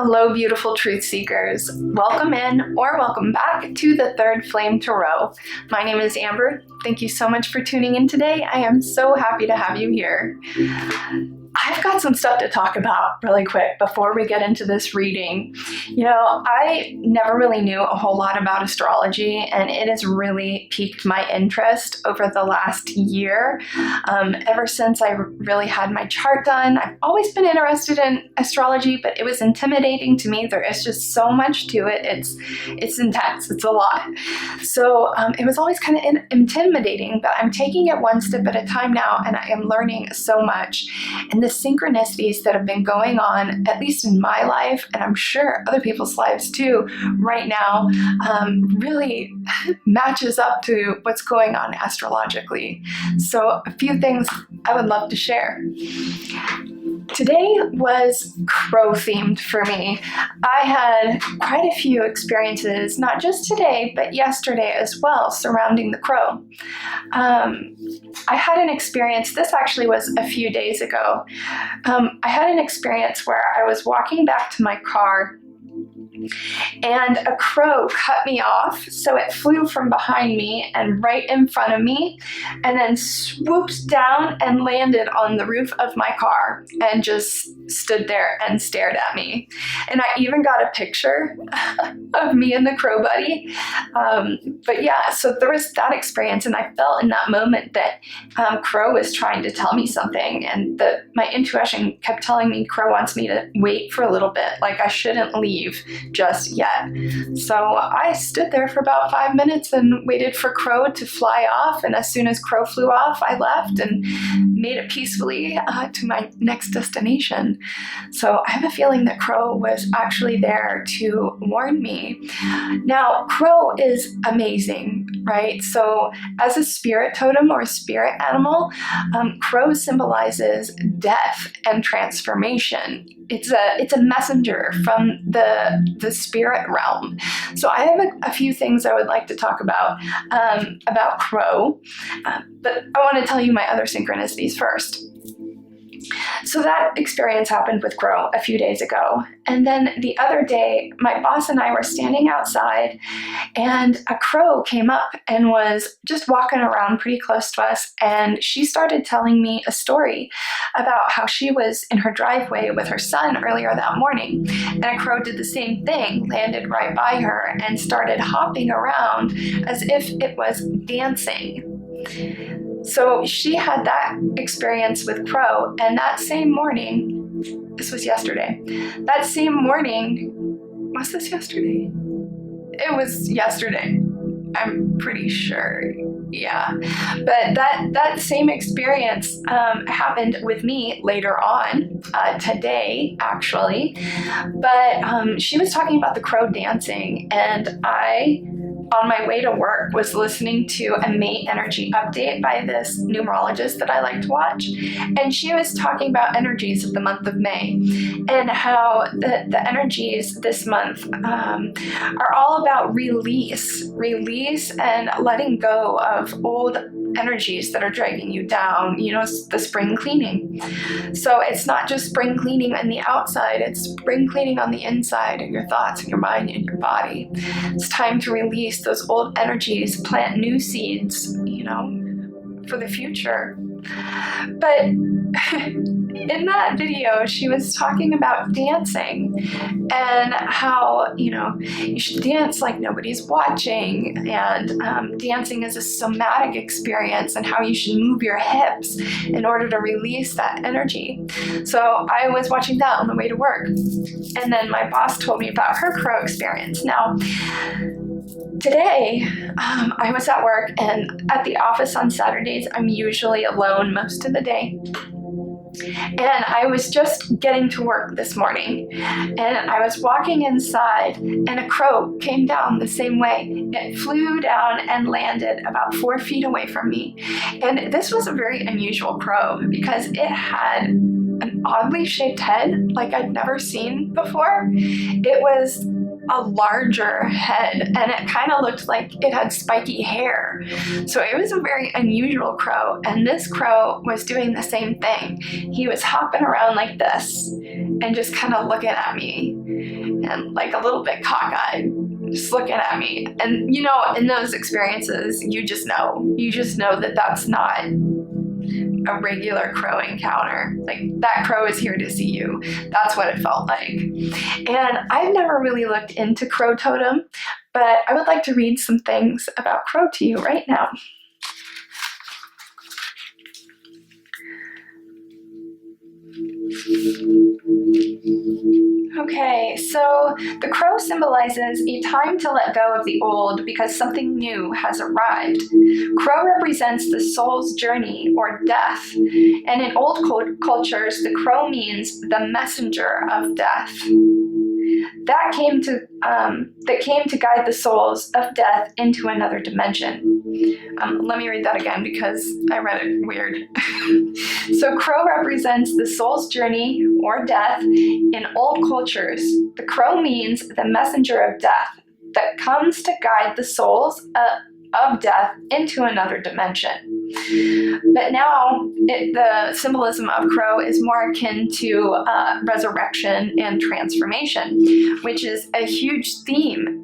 Hello, beautiful truth seekers. Welcome in or welcome back to the Third Flame Tarot. My name is Amber. Thank you so much for tuning in today. I am so happy to have you here. I've got some stuff to talk about really quick before we get into this reading. You know, I never really knew a whole lot about astrology, and it has really piqued my interest over the last year. Ever since I really had my chart done, I've always been interested in astrology, but it was intimidating to me. There is just so much to it. It's intense. It's a lot. So it was always kind of intimidating, but I'm taking it one step at a time now, and I am learning so much. And the synchronicities that have been going on, at least in my life, and I'm sure other people's lives too, right now, really matches up to what's going on astrologically. So a few things I would love to share. Today was crow themed for me. I had quite a few experiences, not just today, but yesterday as well, surrounding the crow. I had an experience, this actually was a few days ago. I had an experience where I was walking back to my car and a crow cut me off. So it flew from behind me and right in front of me, and then swooped down and landed on the roof of my car and just stood there and stared at me. And I even got a picture of me and the crow buddy. But yeah, so there was that experience, and I felt in that moment that crow was trying to tell me something, and my intuition kept telling me crow wants me to wait for a little bit, like I shouldn't leave just yet. So I stood there for about 5 minutes and waited for crow to fly off, and as soon as crow flew off, I left and made it peacefully to my next destination. So I have a feeling that crow was actually there to warn me. Now, crow is amazing, right? So as a spirit totem or a spirit animal, crow symbolizes death and transformation. It's a messenger from the spirit realm. So I have a few things I would like to talk about crow, but I want to tell you my other synchronicities first. So that experience happened with crow a few days ago. And then the other day, my boss and I were standing outside, and a crow came up and was just walking around pretty close to us. And she started telling me a story about how she was in her driveway with her son earlier that morning. And a crow did the same thing, landed right by her and started hopping around as if it was dancing. So she had that experience with crow, and that same morning, this was yesterday, that same morning, was this yesterday? It was yesterday, I'm pretty sure, yeah. But that same experience happened with me later on, today actually, but she was talking about the crow dancing, and on my way to work, was listening to a May energy update by this numerologist that I like to watch. And she was talking about energies of the month of May, and how the energies this month are all about release and letting go of old energies that are dragging you down, you know, the spring cleaning. So it's not just spring cleaning on the outside, it's spring cleaning on the inside of your thoughts and your mind and your body. It's time to release those old energies, plant new seeds, you know, for the future. But in that video, she was talking about dancing and how, you know, you should dance like nobody's watching, and dancing is a somatic experience, and how you should move your hips in order to release that energy. So I was watching that on the way to work, and then my boss told me about her crow experience. Now, today, I was at work, and at the office on Saturdays, I'm usually alone most of the day. And I was just getting to work this morning, and I was walking inside, and a crow came down the same way. It flew down and landed about 4 feet away from me. And this was a very unusual crow because it had an oddly shaped head like I'd never seen before. It was a larger head, and it kind of looked like it had spiky hair. So it was a very unusual crow, and this crow was doing the same thing. He was hopping around like this and just kind of looking at me. and like a little bit cockeyed, just looking at me. And you know, in those experiences, you just know that that's not a regular crow encounter. Like, that crow is here to see you. That's what it felt like. And I've never really looked into crow totem, but I would like to read some things about crow to you right now. Okay, so the crow symbolizes a time to let go of the old because something new has arrived. Crow represents the soul's journey or death, and in old cultures, the crow means the messenger of death. That came to guide the souls of death into another dimension. Let me read that again because I read it weird. So crow represents the soul's journey or death. In old cultures, the crow means the messenger of death that comes to guide the souls of death into another dimension. But now the symbolism of crow is more akin to resurrection and transformation, which is a huge theme.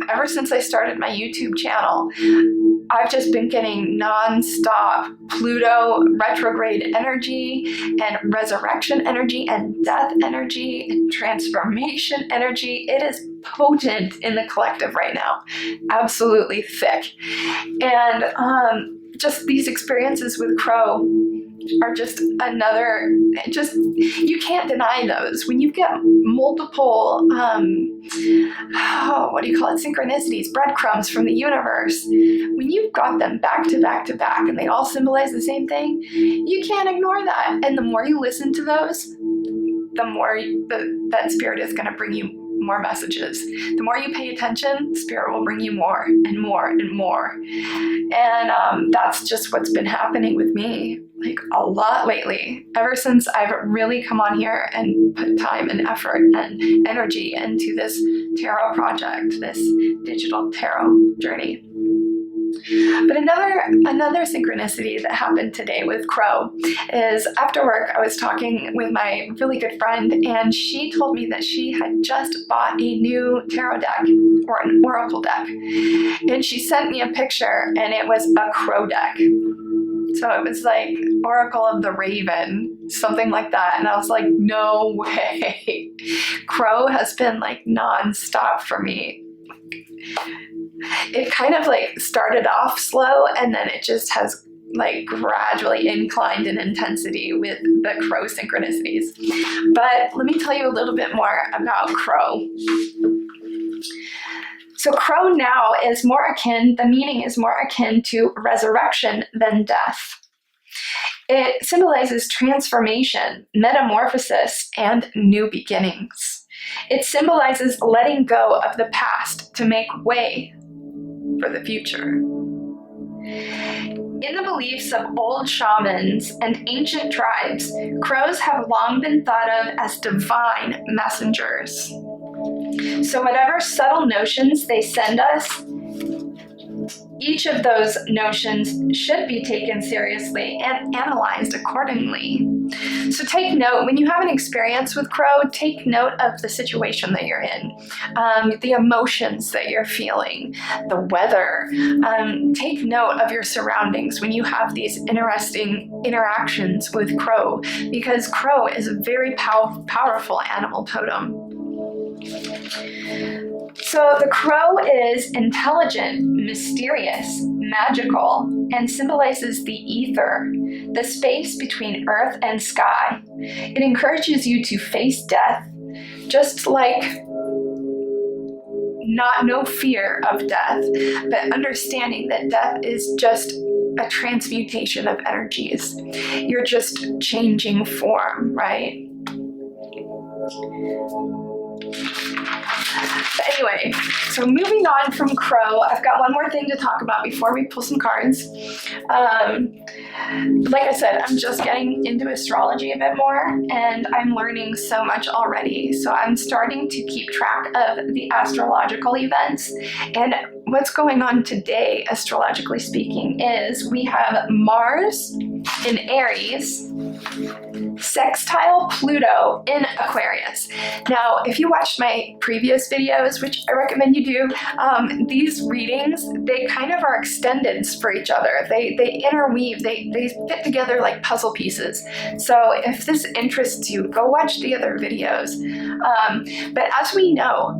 Ever since I started my YouTube channel, I've just been getting non-stop Pluto retrograde energy and resurrection energy and death energy and transformation energy. It is potent in the collective right now, absolutely thick. And just these experiences with crow are just another, you can't deny those. When you get multiple, synchronicities, breadcrumbs from the universe, when you've got them back to back to back and they all symbolize the same thing, you can't ignore that. And the more you listen to those, the more that spirit is going to bring you more messages. The more you pay attention, spirit will bring you more and more and more. And that's just what's been happening with me, like a lot lately, ever since I've really come on here and put time and effort and energy into this tarot project, this digital tarot journey. But another synchronicity that happened today with crow is after work, I was talking with my really good friend, and she told me that she had just bought a new tarot deck or an oracle deck. And she sent me a picture, and it was a crow deck. So it was like Oracle of the Raven, something like that. And I was like, no way. Crow has been like nonstop for me. It kind of like started off slow, and then it just has like gradually inclined in intensity with the crow synchronicities. But let me tell you a little bit more about crow. So crow now is more akin, the meaning is more akin to resurrection than death. It symbolizes transformation, metamorphosis, and new beginnings. It symbolizes letting go of the past to make way for the future. In the beliefs of old shamans and ancient tribes, crows have long been thought of as divine messengers. So whatever subtle notions they send us, each of those notions should be taken seriously and analyzed accordingly. So take note, when you have an experience with crow, take note of the situation that you're in, the emotions that you're feeling, the weather. Take note of your surroundings when you have these interesting interactions with crow, because crow is a very powerful animal totem. So the crow is intelligent, mysterious, magical, and symbolizes the ether, the space between earth and sky. It encourages you to face death, just like no fear of death, but understanding that death is just a transmutation of energies. You're just changing form, right? But anyway, so moving on from crow, I've got one more thing to talk about before we pull some cards. Like I said, I'm just getting into astrology a bit more, and I'm learning so much already. So I'm starting to keep track of the astrological events. And what's going on today, astrologically speaking, is we have Mars in Aries, sextile Pluto in Aquarius. Now, if you watched my previous videos, which I recommend you do, these readings, they kind of are extendeds for each other. They interweave, they fit together like puzzle pieces. So if this interests you, go watch the other videos. But as we know,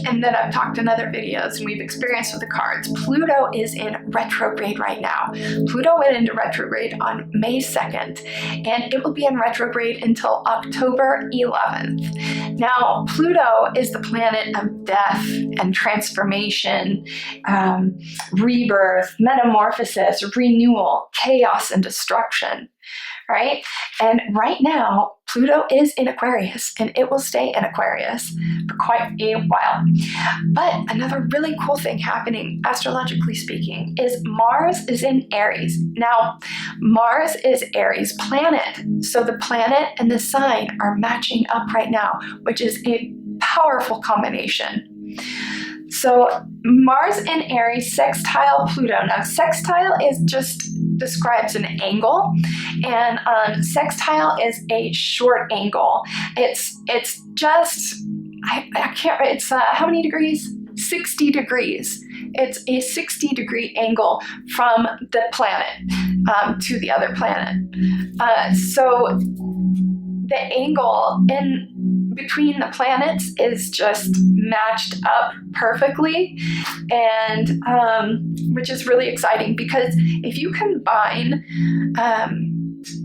and that I've talked in other videos and we've experienced with the cards, Pluto is in retrograde right now. Pluto went into retrograde on May 2nd, and it will be in retrograde until October 11th. Now, Pluto is the planet of death and transformation, rebirth, metamorphosis, renewal, chaos, and destruction. Right? And right now, Pluto is in Aquarius, and it will stay in Aquarius for quite a while. But another really cool thing happening, astrologically speaking, is Mars is in Aries. Now, Mars is Aries planet, so the planet and the sign are matching up right now, which is a powerful combination. So Mars in Aries, sextile Pluto. Now, sextile is just describes an angle, and sextile is a short angle. It's just, I can't, it's how many degrees? 60 degrees. It's a 60-degree angle from the planet to the other planet. So the angle in between the planets is just matched up perfectly, and which is really exciting, because if you combine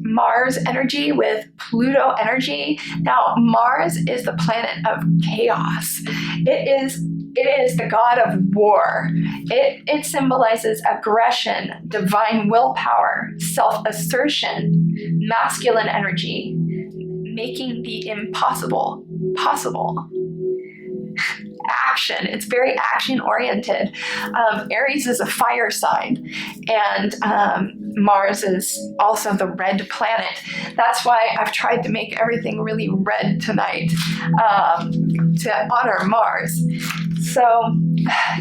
Mars energy with Pluto energy, now Mars is the planet of chaos. It is the god of war. It symbolizes aggression, divine willpower, self-assertion, masculine energy, making the impossible possible. Action. It's very action oriented. Aries is a fire sign, and Mars is also the red planet. That's why I've tried to make everything really red tonight, to honor Mars. So,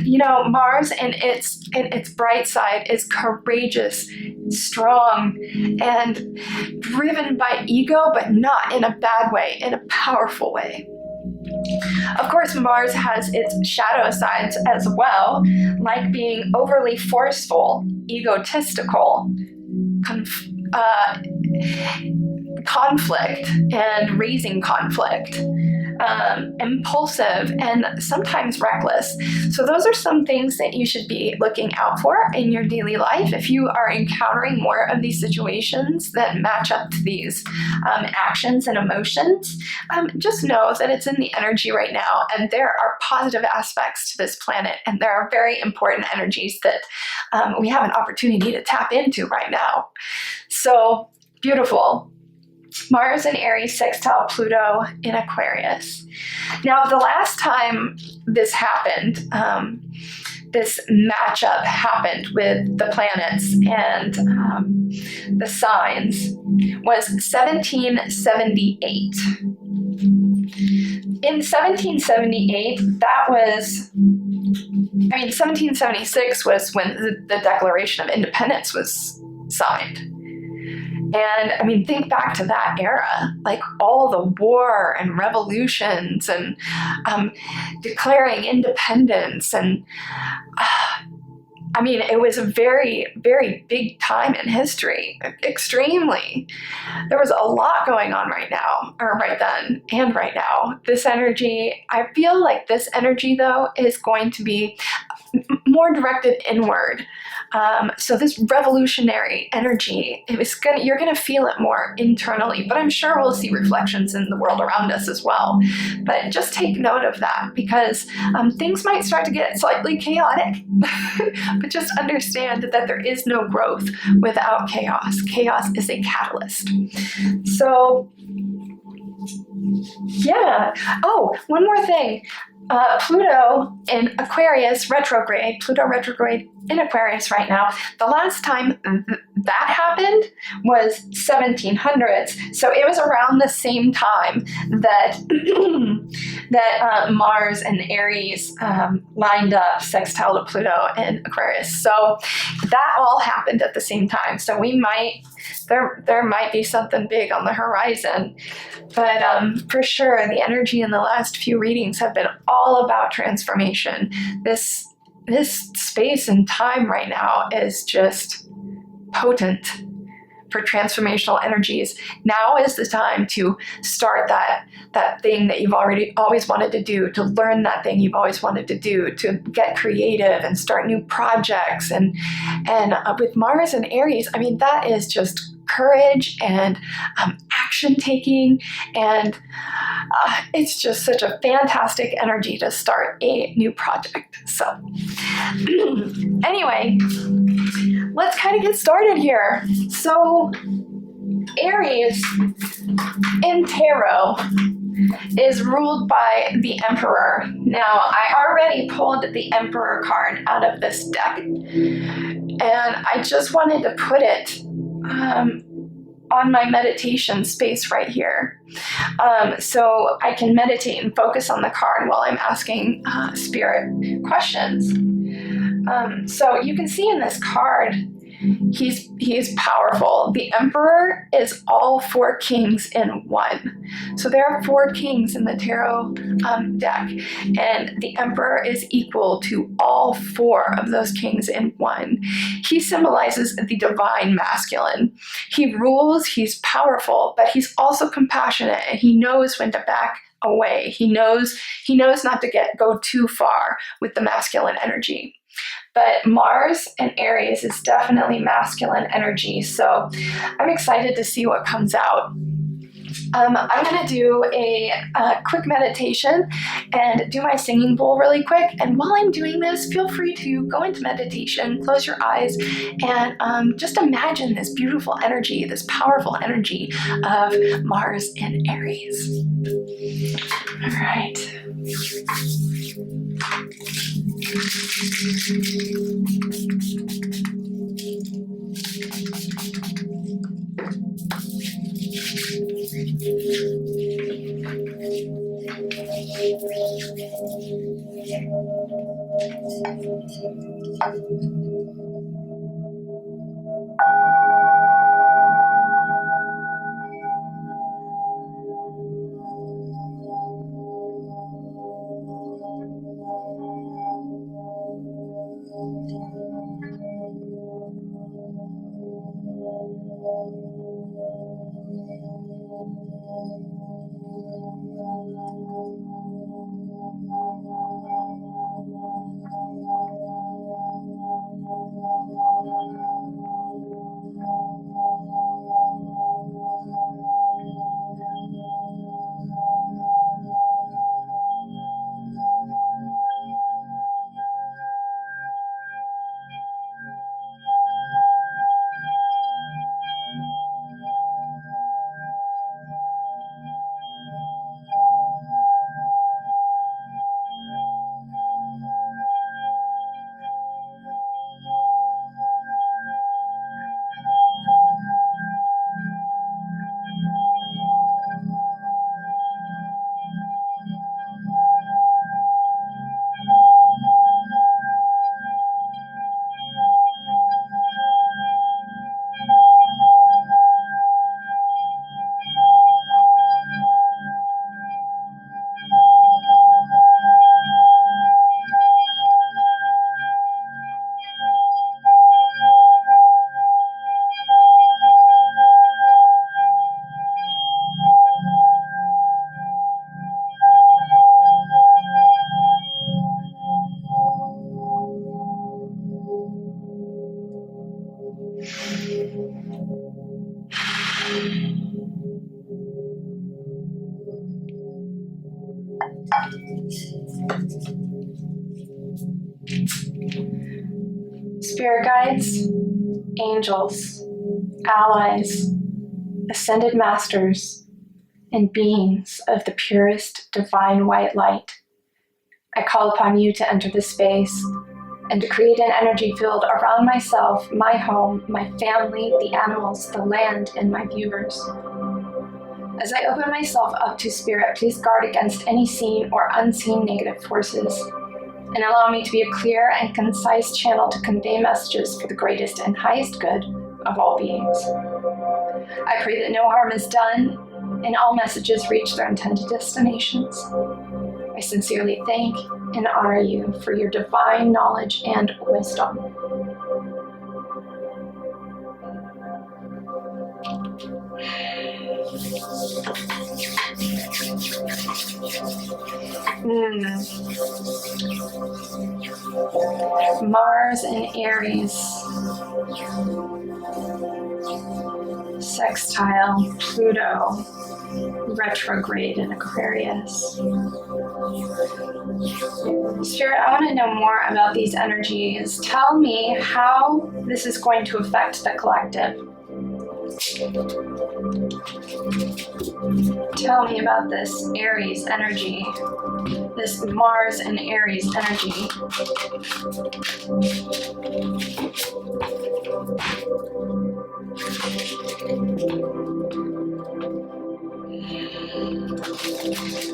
you know, Mars in its bright side is courageous, strong, and driven by ego, but not in a bad way, in a powerful way. Of course, Mars has its shadow sides as well, like being overly forceful, egotistical, conflict and raising conflict, impulsive, and sometimes reckless. So those are some things that you should be looking out for in your daily life. If you are encountering more of these situations that match up to these actions and emotions, just know that it's in the energy right now, and there are positive aspects to this planet, and there are very important energies that we have an opportunity to tap into right now. So beautiful. Mars in Aries, sextile Pluto in Aquarius. Now, the last time this happened, this matchup happened with the planets and the signs, was 1778. In 1778, 1776 was when the Declaration of Independence was signed. And I mean, think back to that era, like all the war and revolutions and declaring independence. And I mean, it was a very, very big time in history, extremely. There was a lot going on right now, or right then and right now. This energy, I feel like this energy, though, is going to be more directed inward. So this revolutionary energy, you're going to feel it more internally, but I'm sure we'll see reflections in the world around us as well. But just take note of that, because things might start to get slightly chaotic, but just understand that there is no growth without chaos. Chaos is a catalyst. So, yeah. Oh, one more thing. Pluto in Aquarius retrograde, Pluto retrograde in Aquarius right now. The last time that happened was 1700s. So it was around the same time that that Mars and Aries lined up sextile to Pluto in Aquarius. So that all happened at the same time. So we might there might be something big on the horizon. But for sure, the energy in the last few readings have been all about transformation. This space and time right now is just potent for transformational energies. Now is the time to start that thing that you've always wanted to do, to learn that thing you've always wanted to do, to get creative and start new projects. And with Mars and Aries, I mean, that is just courage and action taking, and it's just such a fantastic energy to start a new project. So anyway, let's kind of get started here. So Aries in tarot is ruled by the Emperor. Now, I already pulled the Emperor card out of this deck, and I just wanted to put it on my meditation space right here, so I can meditate and focus on the card while I'm asking spirit questions. So you can see in this card, he's powerful. The Emperor is all 4 kings in one. So there are 4 kings in the tarot deck, and the Emperor is equal to all 4 of those kings in one. He symbolizes the divine masculine. He rules, he's powerful, but he's also compassionate. He knows when to back away. He knows not to go too far with the masculine energy. But Mars and Aries is definitely masculine energy, so I'm excited to see what comes out. I'm going to do a quick meditation and do my singing bowl really quick. And while I'm doing this, feel free to go into meditation, close your eyes, and just imagine this beautiful energy, this powerful energy of Mars and Aries. All right. Spirit guides, angels, allies, ascended masters, and beings of the purest divine white light, I call upon you to enter this space and to create an energy field around myself, my home, my family, the animals, the land, and my viewers. As I open myself up to Spirit, please guard against any seen or unseen negative forces, and allow me to be a clear and concise channel to convey messages for the greatest and highest good of all beings. I pray that no harm is done and all messages reach their intended destinations. I sincerely thank and honor you for your divine knowledge and wisdom. Mars and Aries, sextile Pluto, retrograde in Aquarius. Spirit, I want to know more about these energies. Tell me how this is going to affect the collective. Tell me about this Aries energy, this Mars and Aries energy.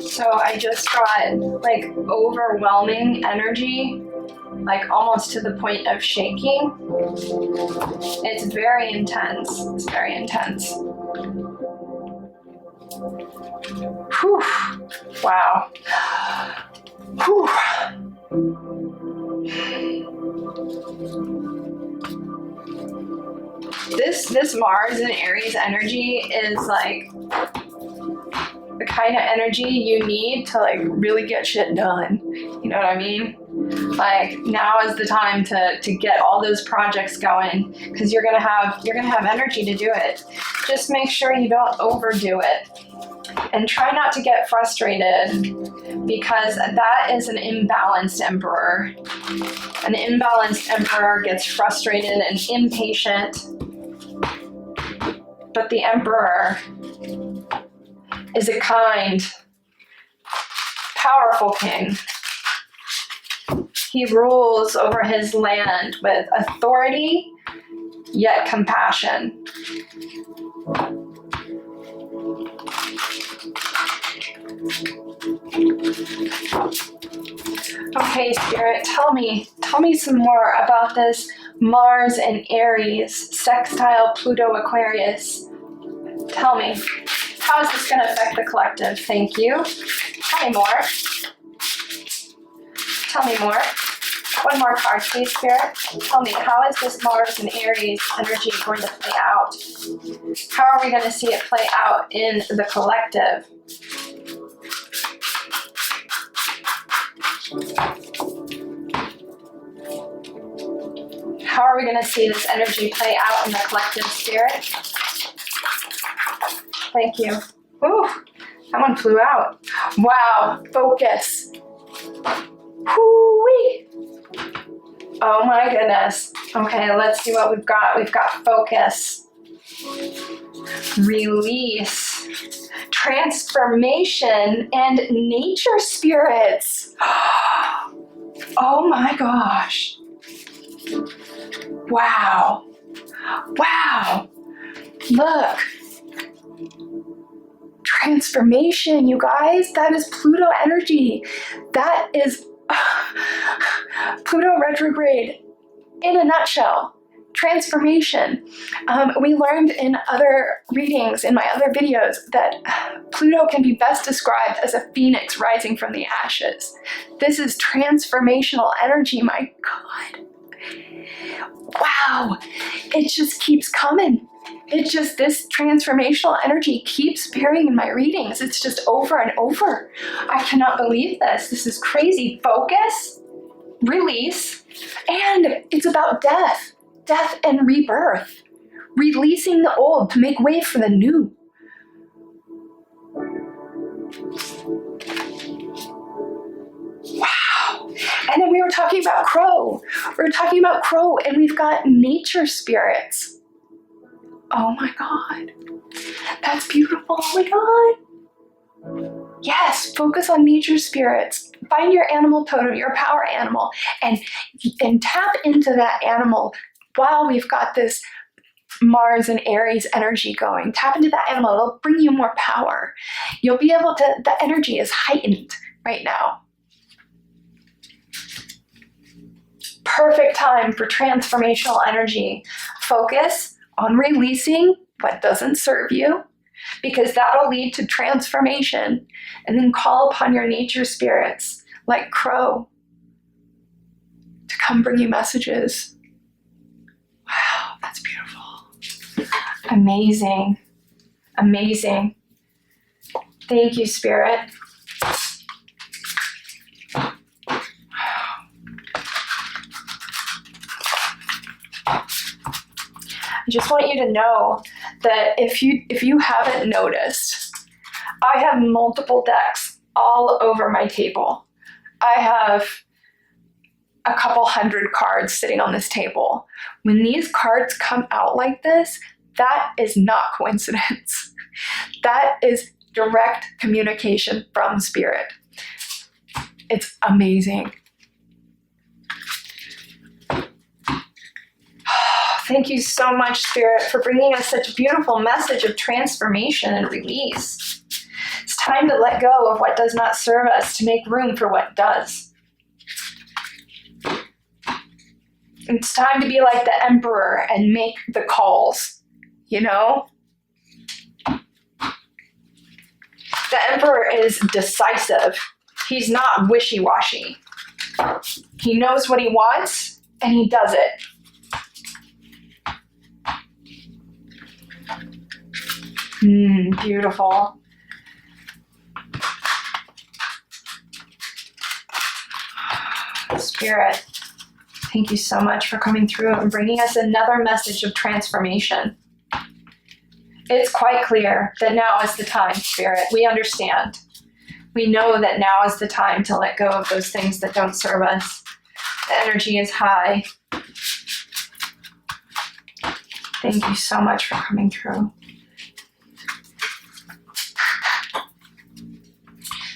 So I just got like overwhelming energy, like almost to the point of shaking. It's very intense. It's very intense. Whew. Wow. Whew. This Mars and Aries energy is like the kind of energy you need to like really get shit done. You know what I mean? Like now is the time to get all those projects going, because you're gonna have energy to do it. Just make sure you don't overdo it, and try not to get frustrated, because that is an imbalanced emperor. An imbalanced emperor gets frustrated and impatient, but the emperor is a kind, powerful king. He rules over his land with authority, yet compassion. Okay, Spirit, tell me some more about this Mars and Aries, sextile Pluto Aquarius. Tell me, how is this going to affect the collective? Thank you. Tell me more. Tell me more. One more card, please, Spirit. Tell me, how is this Mars and Aries energy going to play out? How are we going to see it play out in the collective? How are we going to see this energy play out in the collective, Spirit? Thank you. Ooh, that one flew out. Wow, focus. Whoo-wee. Oh my goodness. Okay, let's see what we've got. We've got focus, release, transformation, and nature spirits. Oh my gosh. Wow. Wow. Look. Transformation, you guys. That is Pluto energy. That is Pluto retrograde in a nutshell. Transformation. We learned in other readings, in my other videos, that Pluto can be best described as a phoenix rising from the ashes. This is transformational energy, my God. Wow, it just keeps coming. This transformational energy keeps appearing in my readings. It's just over and over. I cannot believe this. This is crazy. Focus, release, and it's about death and rebirth. Releasing the old to make way for the new. Wow. And then we were talking about crow. And we've got nature spirits. Oh my God. That's beautiful. Oh my God. Yes, focus on nature spirits. Find your animal totem, your power animal, and tap into that animal while we've got this Mars and Aries energy going. Tap into that animal. It'll bring you more power. You'll be able to, the energy is heightened right now. Perfect time for transformational energy. Focus on releasing what doesn't serve you, because that'll lead to transformation. And then call upon your nature spirits like Crow to come bring you messages. Wow, that's beautiful. Amazing. Amazing. Thank you, Spirit. I just want you to know that if you haven't noticed, I have multiple decks all over my table. I have a couple hundred cards sitting on this table. When these cards come out like this, that is not coincidence. That is direct communication from Spirit. It's amazing. Thank you so much, Spirit, for bringing us such a beautiful message of transformation and release. It's time to let go of what does not serve us to make room for what does. It's time to be like the Emperor and make the calls, you know? The Emperor is decisive. He's not wishy-washy. He knows what he wants, and he does it. Beautiful. Spirit, thank you so much for coming through and bringing us another message of transformation. It's quite clear that now is the time, Spirit. We understand. We know that now is the time to let go of those things that don't serve us. The energy is high. Thank you so much for coming through.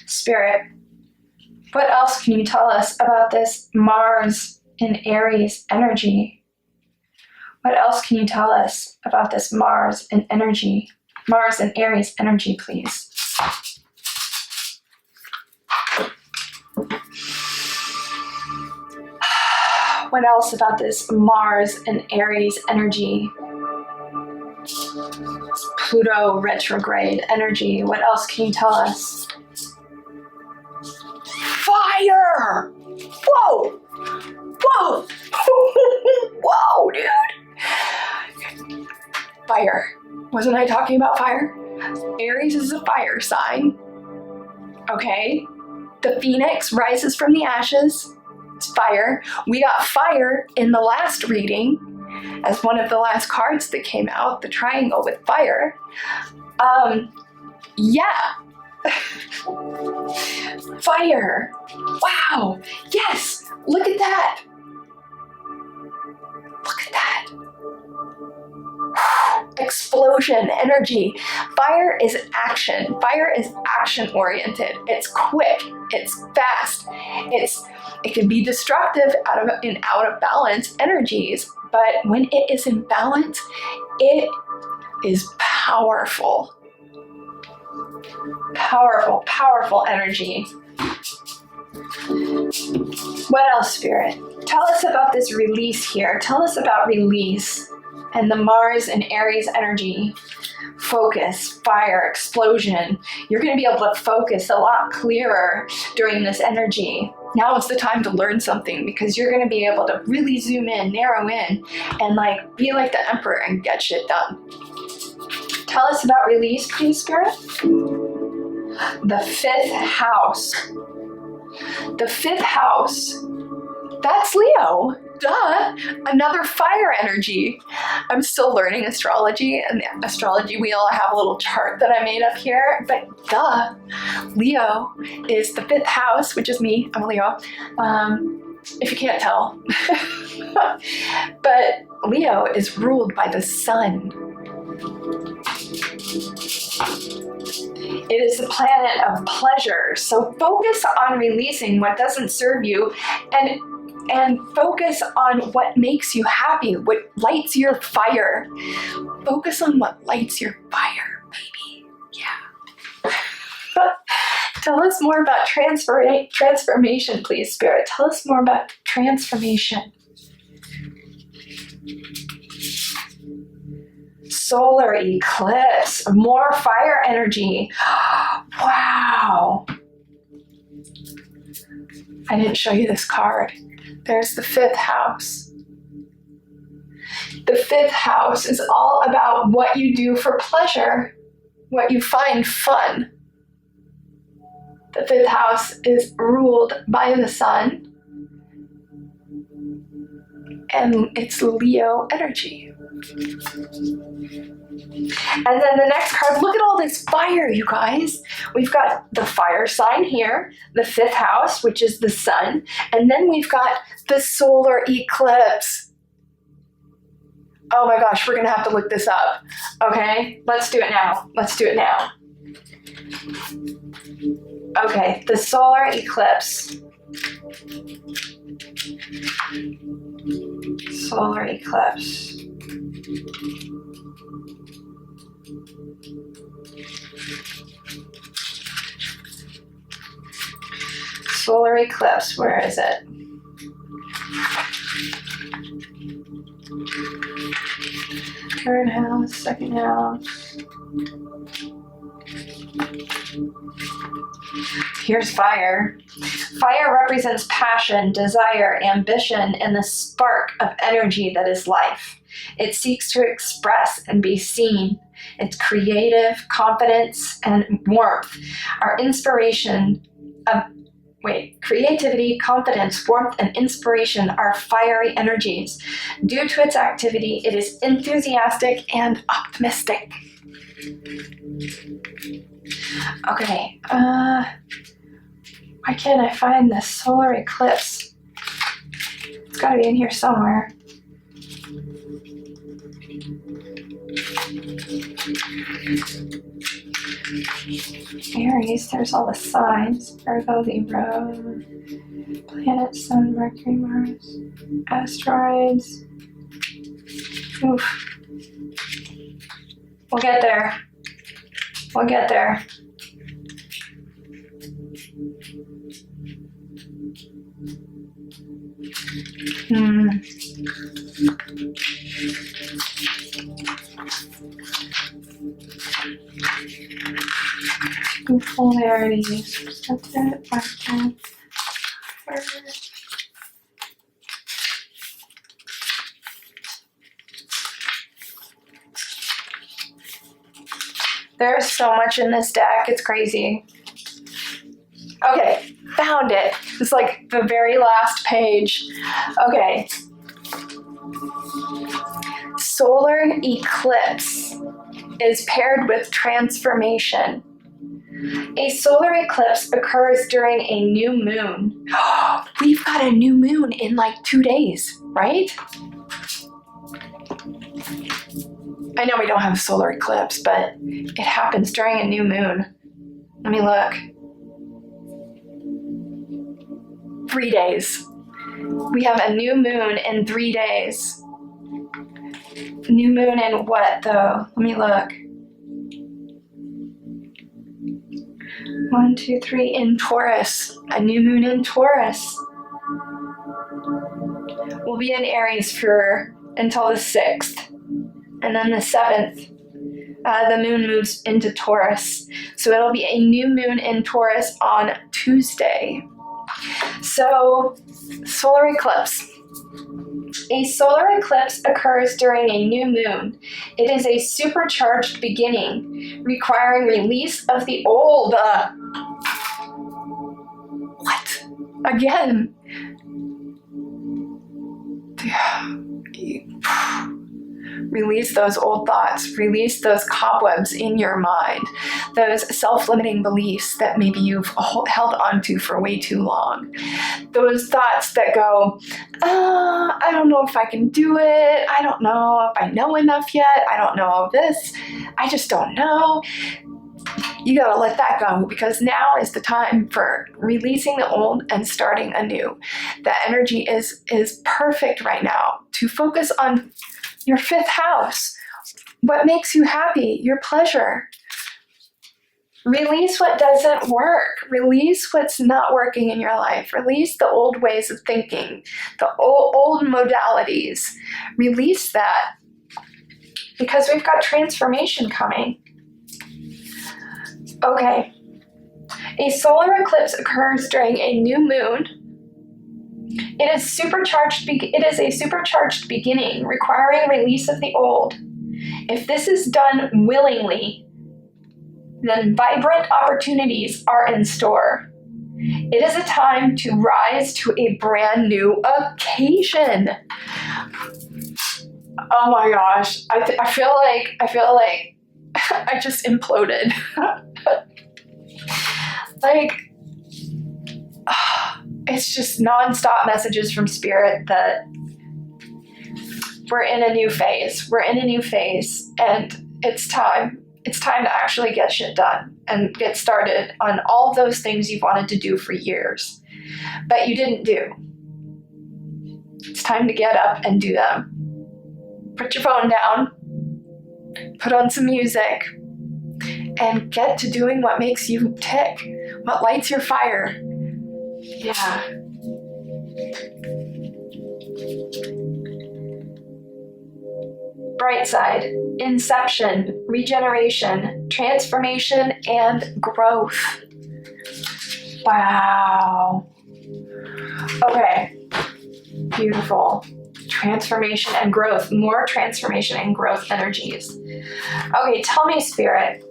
Spirit, what else can you tell us about this Mars in Aries energy? What else can you tell us about this Mars in Aries energy, please? What else about this Mars in Aries energy? Pluto retrograde energy. What else can you tell us? Fire! Whoa! Whoa! Whoa, dude! Fire. Wasn't I talking about fire? Aries is a fire sign. Okay? The phoenix rises from the ashes. It's fire. We got fire in the last reading as one of the last cards that came out, the triangle with fire. Yeah. Fire. Wow. Yes. Look at that. Look at that. Explosion, energy. Fire is action. Fire is action oriented. It's quick. It's fast. It can be destructive out of balance energies, but when it is in balance, it is powerful. Powerful, powerful energy. What else, Spirit? Tell us about this release here. Tell us about release and the Mars and Aries energy. Focus, fire, explosion. You're going to be able to focus a lot clearer during this energy. Now is the time to learn something, because you're going to be able to really zoom in, narrow in, and be like the Emperor and get shit done. Tell us about release, please, Spirit. The fifth house. The fifth house. That's Leo. Duh. Another fire energy. I'm still learning astrology, and the astrology wheel, I have a little chart that I made up here, but duh. Leo is the fifth house, which is me. I'm a Leo. If you can't tell. But Leo is ruled by the sun. It is the planet of pleasure. So focus on releasing what doesn't serve you, and focus on what makes you happy, what lights your fire. Focus on what lights your fire, baby. Yeah. Tell us more about transformation, please, Spirit. Tell us more about transformation. Solar eclipse, more fire energy. Wow. I didn't show you this card. There's the 5th house. The 5th house is all about what you do for pleasure, what you find fun. The 5th house is ruled by the sun, and it's Leo energy. And then the next card, look at all this fire, you guys. We've got the fire sign here, the 5th house, which is the sun, and then we've got the solar eclipse. Oh my gosh, we're gonna have to look this up. Okay, let's do it now. Let's do it now. Okay, the solar eclipse. Solar eclipse. Solar eclipse, where is it? Third house, 2nd house. Here's fire. Fire represents passion, desire, ambition, and the spark of energy that is life. It seeks to express and be seen. It's creative, confidence, and warmth. Our creativity, confidence, warmth, and inspiration are fiery energies. Due to its activity, it is enthusiastic and optimistic. Okay, why can't I find the solar eclipse? It's gotta be in here somewhere. Aries, there's all the signs. Virgo, Libra, planets, Sun, Mercury, Mars, asteroids. Oof. We'll get there. We'll get there. Polarities. That's it. There's so much in this deck, it's crazy. Okay, found it. It's like the very last page. Okay. Solar eclipse is paired with transformation. A solar eclipse occurs during a new moon. We've got a new moon in like 2 days, right? I know we don't have a solar eclipse, but it happens during a new moon. Let me look. 3 days. We have a new moon in 3 days. New moon in what, though? Let me look. 1, 2, 3, in Taurus. A new moon in Taurus. We'll be in Aries until the 6th. And then the 7th, the moon moves into Taurus. So it'll be a new moon in Taurus on Tuesday. So, solar eclipse. A solar eclipse occurs during a new moon. It is a supercharged beginning, requiring release of the old. What? Again? Release those old thoughts, release those cobwebs in your mind, those self-limiting beliefs that maybe you've held onto for way too long. Those thoughts that go, I don't know if I can do it. I don't know if I know enough yet. I don't know all this. I just don't know. You gotta let that go, because now is the time for releasing the old and starting anew. The energy is perfect right now to focus on your 5th house, what makes you happy, your pleasure. Release what doesn't work. Release what's not working in your life. Release the old ways of thinking, the old modalities. Release that. because we've got transformation coming. Okay. A solar eclipse occurs during a new moon. It is a supercharged beginning, requiring release of the old. If this is done willingly, then vibrant opportunities are in store. It is a time to rise to a brand new occasion. Oh my gosh, I feel like I just imploded. Like, it's just nonstop messages from Spirit that we're in a new phase. We're in a new phase, and it's time. It's time to actually get shit done and get started on all of those things you've wanted to do for years, but you didn't do. It's time to get up and do them. Put your phone down, put on some music, and get to doing what makes you tick, what lights your fire. Yeah. Bright side, inception, regeneration, transformation, and growth. Wow. Okay. Beautiful. Transformation and growth. More transformation and growth energies. Okay, tell me, Spirit.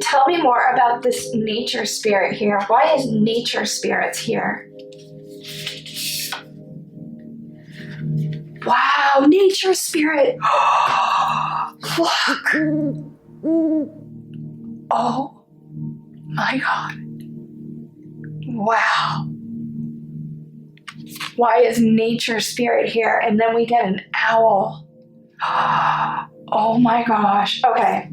Tell me more about this nature spirit here. Why is nature spirits here? Wow, nature spirit. Look. Oh my God. Wow. Why is nature spirit here? And then we get an owl. Oh my gosh. Okay.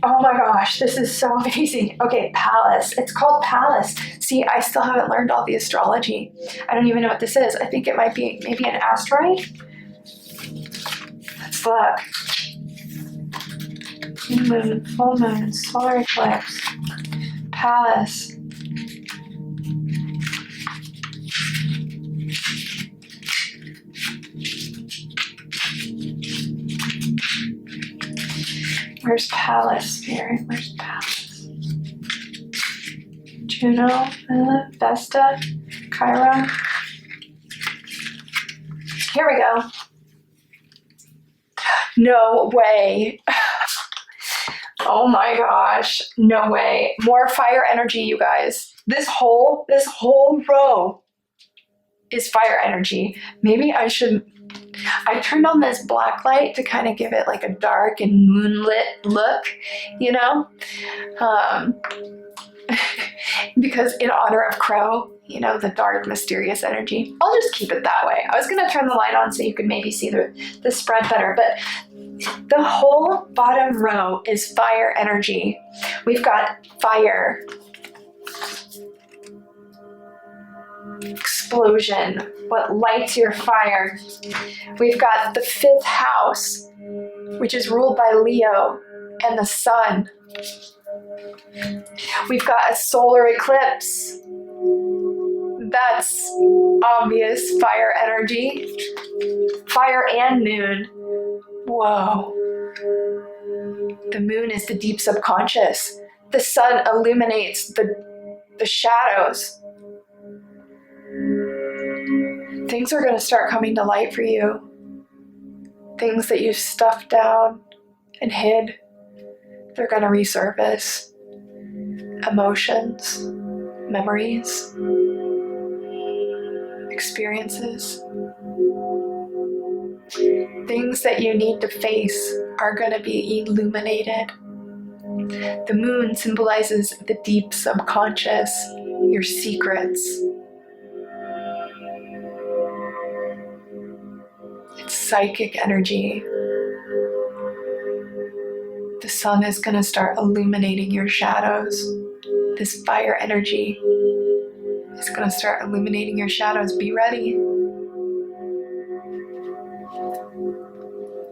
Oh my gosh, this is so amazing. Okay, Palace. It's called Palace. See, I still haven't learned all the astrology. I don't even know what this is. I think it might be maybe an asteroid. Let's look. New moon, full moon, solar eclipse, Palace. Where's Palace, Spirit? Where's Palace? Juno, Vesta, Chiron. Here we go. No way. Oh my gosh. No way. More fire energy, you guys. This whole row is fire energy. Maybe I turned on this black light to kind of give it like a dark and moonlit look, you know? Because in honor of Crow, you know, the dark, mysterious energy. I'll just keep it that way. I was going to turn the light on so you could maybe see the spread better, but the whole bottom row is fire energy. We've got fire, explosion, what lights your fire. We've got the 5th house, which is ruled by Leo and the sun. We've got a solar eclipse. That's obvious fire energy. Fire and moon. Whoa. The moon is the deep subconscious. The sun illuminates the shadows. Things are going to start coming to light for you. Things that you've stuffed down and hid, they're going to resurface. Emotions, memories, experiences. Things that you need to face are going to be illuminated. The moon symbolizes the deep subconscious, your secrets. It's psychic energy. The sun is going to start illuminating your shadows. This fire energy is going to start illuminating your shadows. Be ready.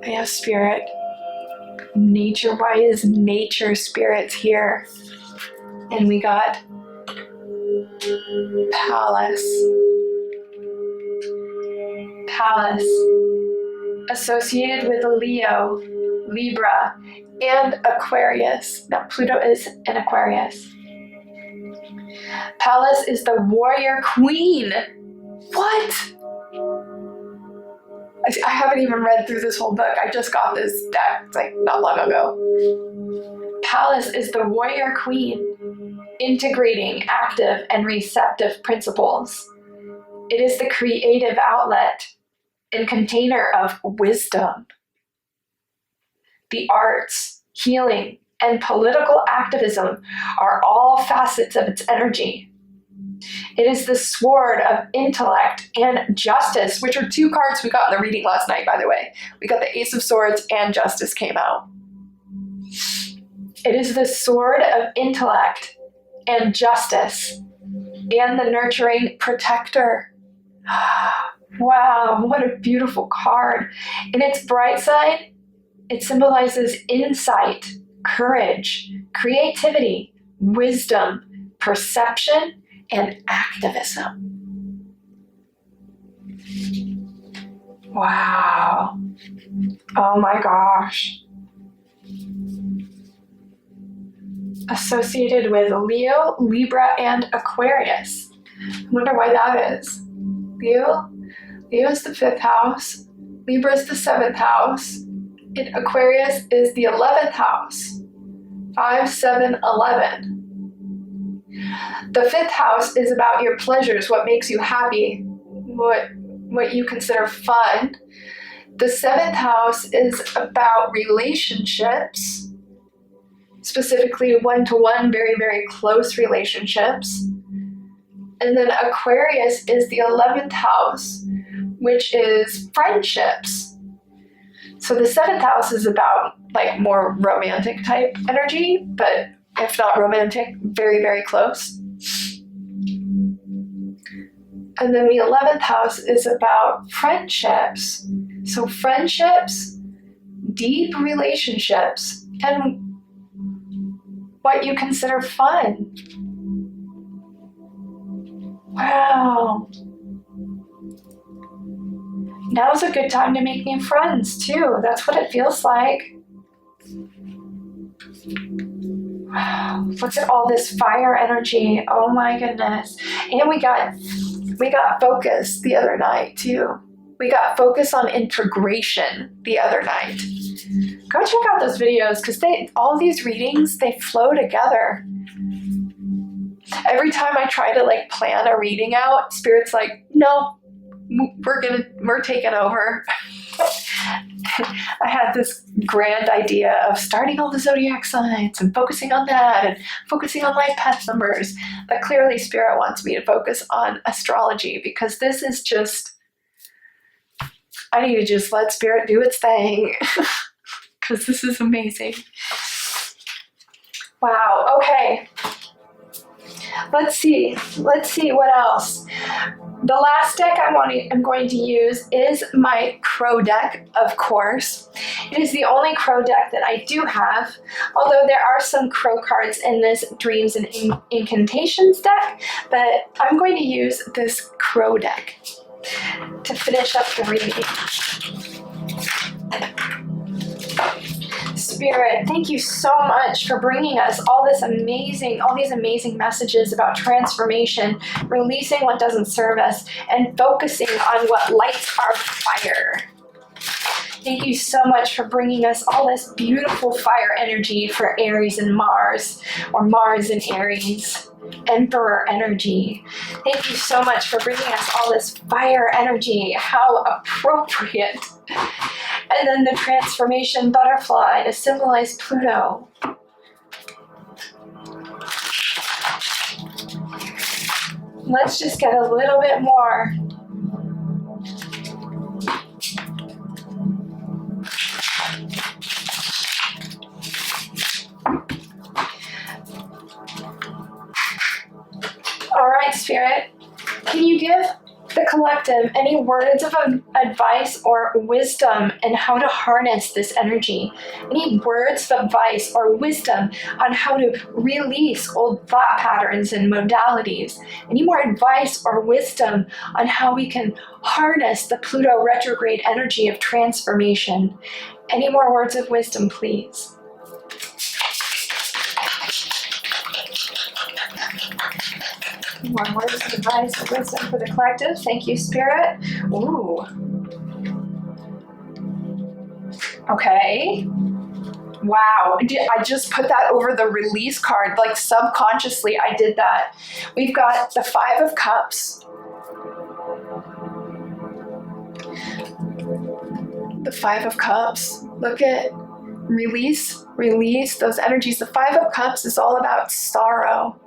I have Spirit. Nature. Why is nature spirits here? And we got Palace. Palace. associated with Leo, Libra, and Aquarius. Now, Pluto is in Aquarius. Pallas is the warrior queen. What? I haven't even read through this whole book. I just got this deck like not long ago. Pallas is the warrior queen, integrating active and receptive principles. It is the creative outlet and container of wisdom. The arts, healing, and political activism are all facets of its energy. It is the sword of intellect and justice, which are two cards we got in the reading last night, by the way. We got the Ace of Swords and Justice came out. It is the sword of intellect and justice and the nurturing protector. Wow, what a beautiful card. In its bright side, it symbolizes insight, courage, creativity, wisdom, perception, and activism. Wow. Oh my gosh. Associated with Leo, Libra, and Aquarius. I wonder why that is. Leo is the 5th house. Libra is the 7th house. And Aquarius is the 11th house. 5, 7, 11. The 5th house is about your pleasures, what makes you happy, what you consider fun. The 7th house is about relationships, specifically one-to-one, very, very close relationships. And then Aquarius is the 11th house, which is friendships. So the 7th house is about like more romantic type energy, but if not romantic, very, very close. And then the 11th house is about friendships. So friendships, deep relationships, and what you consider fun. Wow. Now's a good time to make new friends too. That's what it feels like. Wow. Look at all this fire energy. Oh my goodness. And we got focus the other night too. We got focus on integration the other night. Go check out those videos because all these readings, they flow together. Every time I try to like plan a reading out, Spirit's like, no, we're taking over. I had this grand idea of starting all the zodiac signs and focusing on that and focusing on life path numbers. But clearly Spirit wants me to focus on astrology because this is just, I need to just let Spirit do its thing because this is amazing. Wow, okay. Let's see what else. The last deck I'm going to use is my Crow deck, of course. It is the only Crow deck that I do have, although there are some Crow cards in this Dreams and Incantations deck, but I'm going to use this Crow deck to finish up the reading. Spirit, thank you so much for bringing us all these amazing messages about transformation, releasing what doesn't serve us, and focusing on what lights our fire. Thank you so much for bringing us all this beautiful fire energy for Aries and Mars, or Mars and Aries. Emperor energy. Thank you so much for bringing us all this fire energy. How appropriate. And then the transformation butterfly to symbolize Pluto. Let's just get a little bit more. All right, Spirit, can you give the collective, any words of advice or wisdom and how to harness this energy? Any words of advice or wisdom on how to release old thought patterns and modalities? Any more advice or wisdom on how we can harness the Pluto retrograde energy of transformation? Any more words of wisdom, please? More words of advice or wisdom for the collective. Thank you, Spirit. Ooh. Okay. Wow. I just put that over the release card. Like subconsciously, I did that. We've got the 5 of Cups. The 5 of Cups. Look at release those energies. The 5 of Cups is all about sorrow.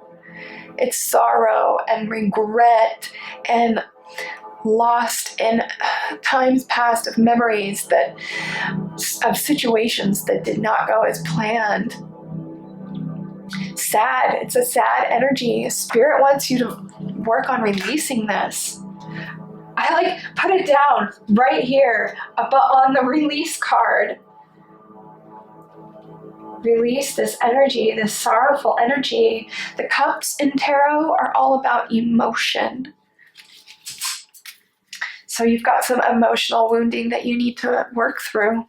It's sorrow and regret and lost in times past of memories of situations that did not go as planned. Sad. It's a sad energy. Spirit wants you to work on releasing this. I put it down right here on the release card. Release this energy, this sorrowful energy. The cups in tarot are all about emotion. So you've got some emotional wounding that you need to work through.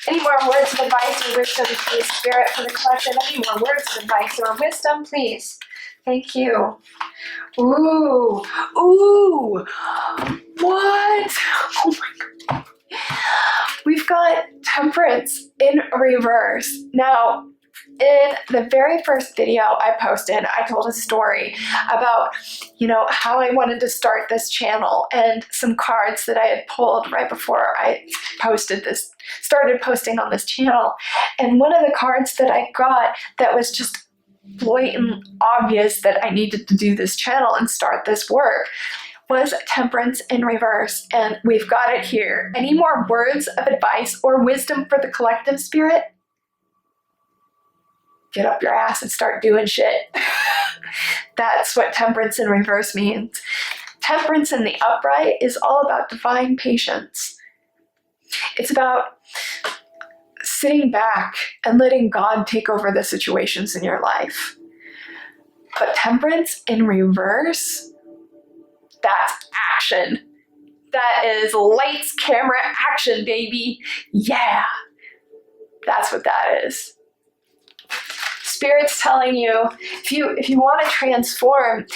Any more words of advice or wisdom, please, Spirit, for the collective? Any more words of advice or wisdom, please? Thank you. Ooh. What? Oh my God. We've got Temperance in reverse. Now, in the very first video I posted, I told a story about, how I wanted to start this channel and some cards that I had pulled right before I started posting on this channel. And one of the cards that I got that was just blatant obvious that I needed to do this channel and start this work was Temperance in reverse, and we've got it here. Any more words of advice or wisdom for the collective, Spirit? Get up your ass and start doing shit. That's what Temperance in reverse means. Temperance in the upright is all about divine patience. It's about sitting back and letting God take over the situations in your life. But Temperance in reverse, that's action. That is lights, camera, action, baby. Yeah, that's what that is. Spirit's telling you, if you want to transform,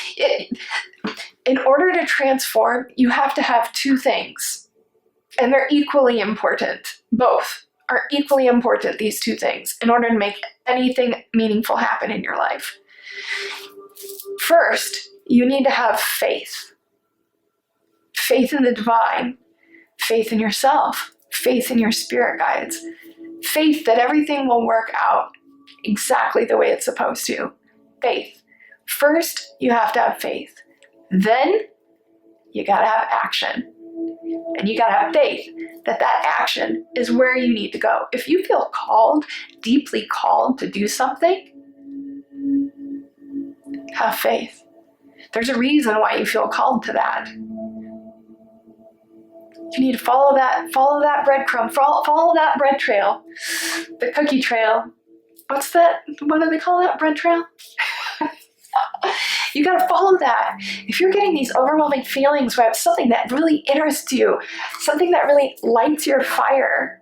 in order to transform, you have to have 2 things. And they're equally important. Both are equally important, these 2 things, in order to make anything meaningful happen in your life. First, you need to have faith. Faith in the divine, faith in yourself, faith in your spirit guides, faith that everything will work out exactly the way it's supposed to. Faith. First, you have to have faith. Then, you gotta have action. And you gotta have faith that action is where you need to go. If you feel called, deeply called to do something, have faith. There's a reason why you feel called to that. You need to follow that breadcrumb, follow that bread trail, the cookie trail. What do they call that? Bread trail? You got to follow that. If you're getting these overwhelming feelings about something that really interests you, something that really lights your fire,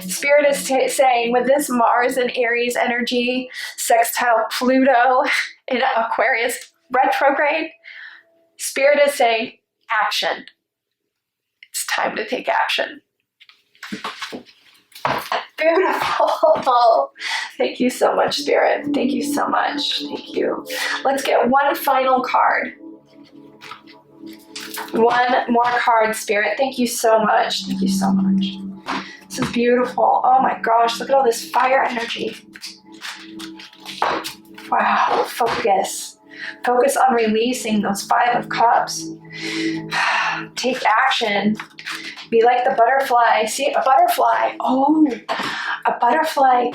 Spirit is saying, with this Mars and Aries energy, sextile Pluto in Aquarius retrograde, Spirit is saying, action. It's time to take action. Beautiful. Thank you so much, Spirit. Thank you so much. Thank you. Let's get one final card. One more card, Spirit. Thank you so much. Thank you so much. This is beautiful. Oh my gosh, look at all this fire energy. Wow, focus. Focus on releasing those 5 of Cups. Take action. Be like the butterfly. See, a butterfly. Oh, a butterfly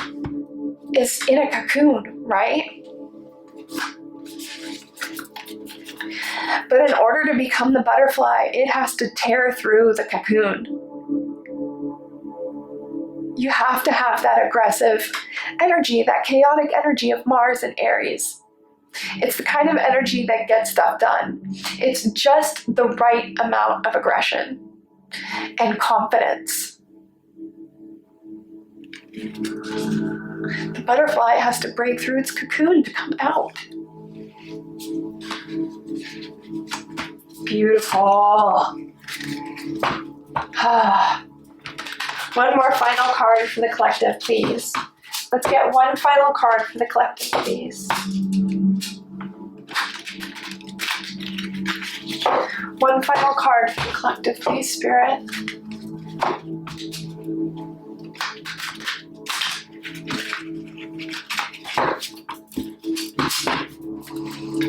is in a cocoon, right? But in order to become the butterfly, it has to tear through the cocoon. You have to have that aggressive energy, that chaotic energy of Mars and Aries. It's the kind of energy that gets stuff done. It's just the right amount of aggression and confidence. The butterfly has to break through its cocoon to come out. Beautiful. One more final card for the collective, please. Let's get one final card for the collective, please. One final card for the collective, please, Spirit.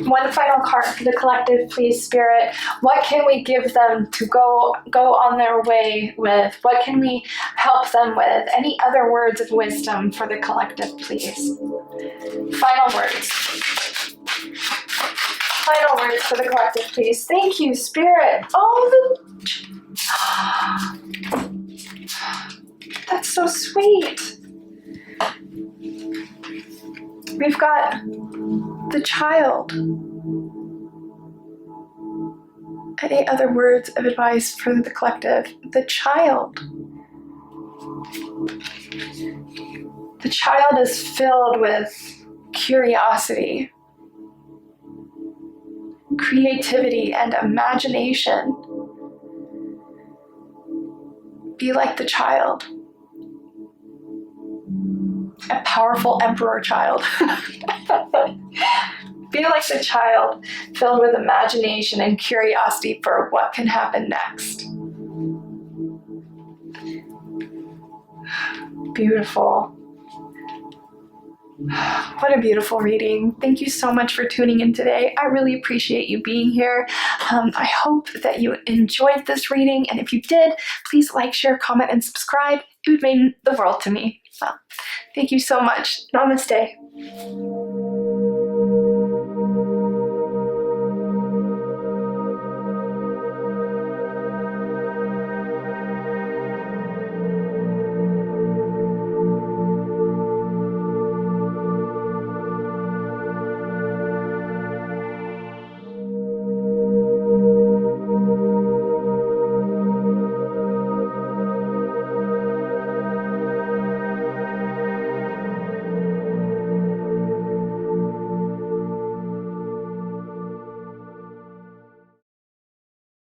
One final card for the collective, please, Spirit. What can we give them to go on their way with? What can we help them with? Any other words of wisdom for the collective, please? Final words. Final words for the collective, please. Thank you, Spirit. Oh, that's so sweet. We've got the child. Any other words of advice for the collective? The child. The child is filled with curiosity, creativity, and imagination. Be like the child. A powerful emperor child. Be like the child, filled with imagination and curiosity for what can happen next. Beautiful. What a beautiful reading. Thank you so much for tuning in today. I really appreciate you being here. I hope that you enjoyed this reading, and if you did, please like, share, comment, and subscribe. It would mean the world to me. Well, thank you so much. Namaste.